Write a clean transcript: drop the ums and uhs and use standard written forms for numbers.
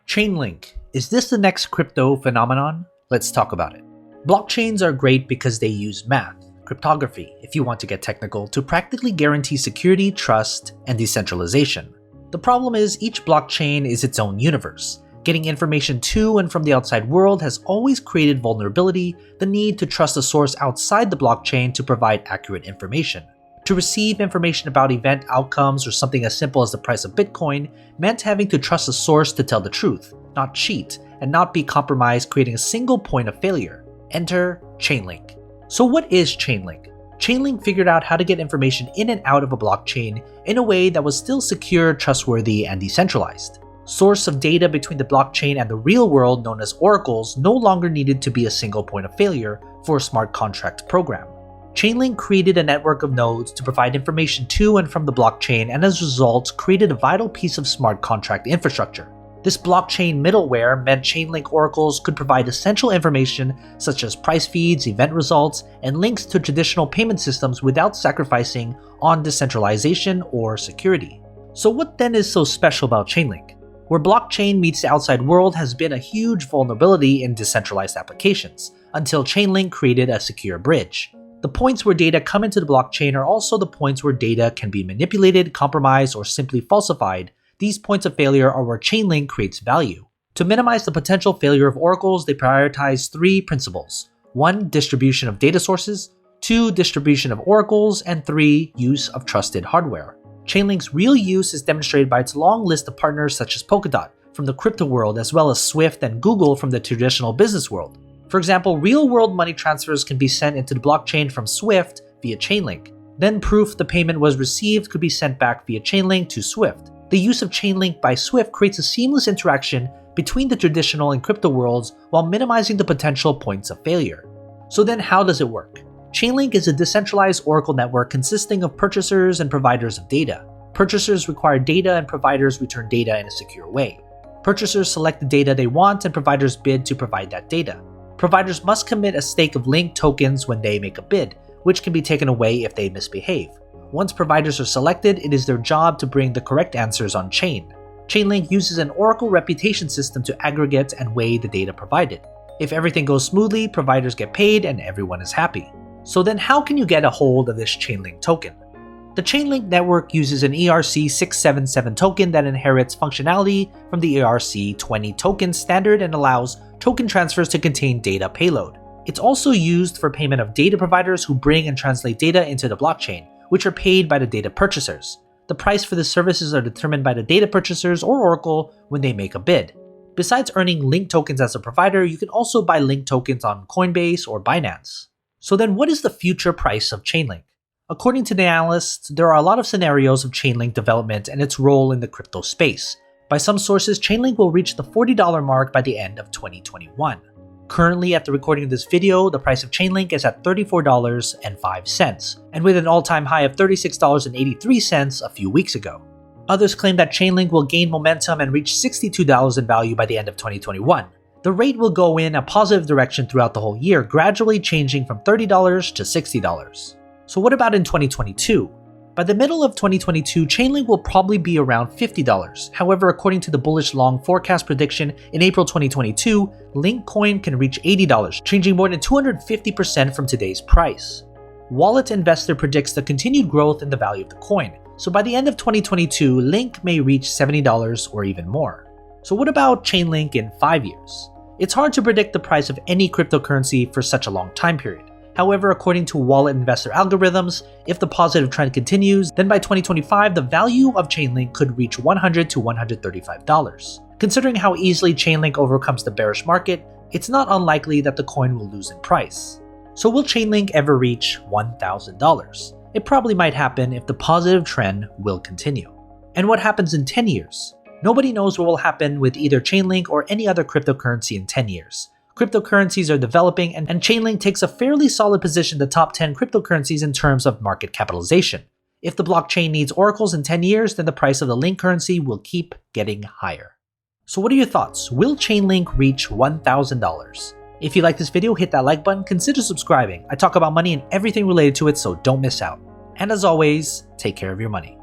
Chainlink. Is this the next crypto phenomenon? Let's talk about it. Blockchains are great because they use math, cryptography, if you want to get technical, to practically guarantee security, trust, and decentralization. The problem is each blockchain is its own universe. Getting information to and from the outside world has always created vulnerability, the need to trust a source outside the blockchain to provide accurate information. To receive information about event outcomes or something as simple as the price of Bitcoin meant having to trust a source to tell the truth, not cheat, and not be compromised, creating a single point of failure. Enter Chainlink. So what is Chainlink? Chainlink figured out how to get information in and out of a blockchain in a way that was still secure, trustworthy, and decentralized. Source of data between the blockchain and the real world, known as oracles, no longer needed to be a single point of failure for a smart contract program. Chainlink created a network of nodes to provide information to and from the blockchain, and as a result created a vital piece of smart contract infrastructure. This blockchain middleware meant Chainlink oracles could provide essential information such as price feeds, event results, and links to traditional payment systems without sacrificing on decentralization or security. So what then is so special about Chainlink? Where blockchain meets the outside world has been a huge vulnerability in decentralized applications, until Chainlink created a secure bridge. The points where data come into the blockchain are also the points where data can be manipulated, compromised, or simply falsified. These points of failure are where Chainlink creates value. To minimize the potential failure of oracles, they prioritize three principles. 1. Distribution of data sources. 2. Distribution of oracles. And 3. Use of trusted hardware. Chainlink's real use is demonstrated by its long list of partners such as Polkadot from the crypto world, as well as Swift and Google from the traditional business world. For example, real-world money transfers can be sent into the blockchain from Swift via Chainlink. Then proof the payment was received could be sent back via Chainlink to Swift. The use of Chainlink by Swift creates a seamless interaction between the traditional and crypto worlds while minimizing the potential points of failure. So then how does it work? Chainlink is a decentralized oracle network consisting of purchasers and providers of data. Purchasers require data and providers return data in a secure way. Purchasers select the data they want and providers bid to provide that data. Providers must commit a stake of link tokens when they make a bid, which can be taken away if they misbehave. Once providers are selected, it is their job to bring the correct answers on chain. Chainlink uses an oracle reputation system to aggregate and weigh the data provided. If everything goes smoothly, providers get paid and everyone is happy. So then how can you get a hold of this Chainlink token? The Chainlink network uses an ERC-677 token that inherits functionality from the ERC-20 token standard and allows token transfers to contain data payload. It's also used for payment of data providers who bring and translate data into the blockchain, which are paid by the data purchasers. The price for the services are determined by the data purchasers or oracle when they make a bid. Besides earning link tokens as a provider, you can also buy link tokens on Coinbase or Binance. So then what is the future price of Chainlink? According to the analysts, there are a lot of scenarios of Chainlink development and its role in the crypto space. By some sources, Chainlink will reach the $40 mark by the end of 2021. Currently, at the recording of this video, the price of Chainlink is at $34.05, and with an all-time high of $36.83 a few weeks ago. Others claim that Chainlink will gain momentum and reach $62 in value by the end of 2021. The rate will go in a positive direction throughout the whole year, gradually changing from $30 to $60. So what about in 2022? By the middle of 2022, Chainlink will probably be around $50. However, according to the bullish long forecast prediction in April 2022, Linkcoin can reach $80, changing more than 250% from today's price. Wallet Investor predicts the continued growth in the value of the coin, so by the end of 2022, Link may reach $70 or even more. So what about Chainlink in 5 years? It's hard to predict the price of any cryptocurrency for such a long time period. However, according to Wallet Investor algorithms, if the positive trend continues, then by 2025, the value of Chainlink could reach $100 to $135. Considering how easily Chainlink overcomes the bearish market, it's not unlikely that the coin will lose in price. So will Chainlink ever reach $1,000? It probably might happen if the positive trend will continue. And what happens in 10 years? Nobody knows what will happen with either Chainlink or any other cryptocurrency in 10 years. Cryptocurrencies are developing, and Chainlink takes a fairly solid position in the top 10 cryptocurrencies in terms of market capitalization. If the blockchain needs oracles in 10 years, then the price of the Link currency will keep getting higher. So what are your thoughts? Will Chainlink reach $1,000? If you like this video, hit that like button, consider subscribing. I talk about money and everything related to it, so don't miss out. And as always, take care of your money.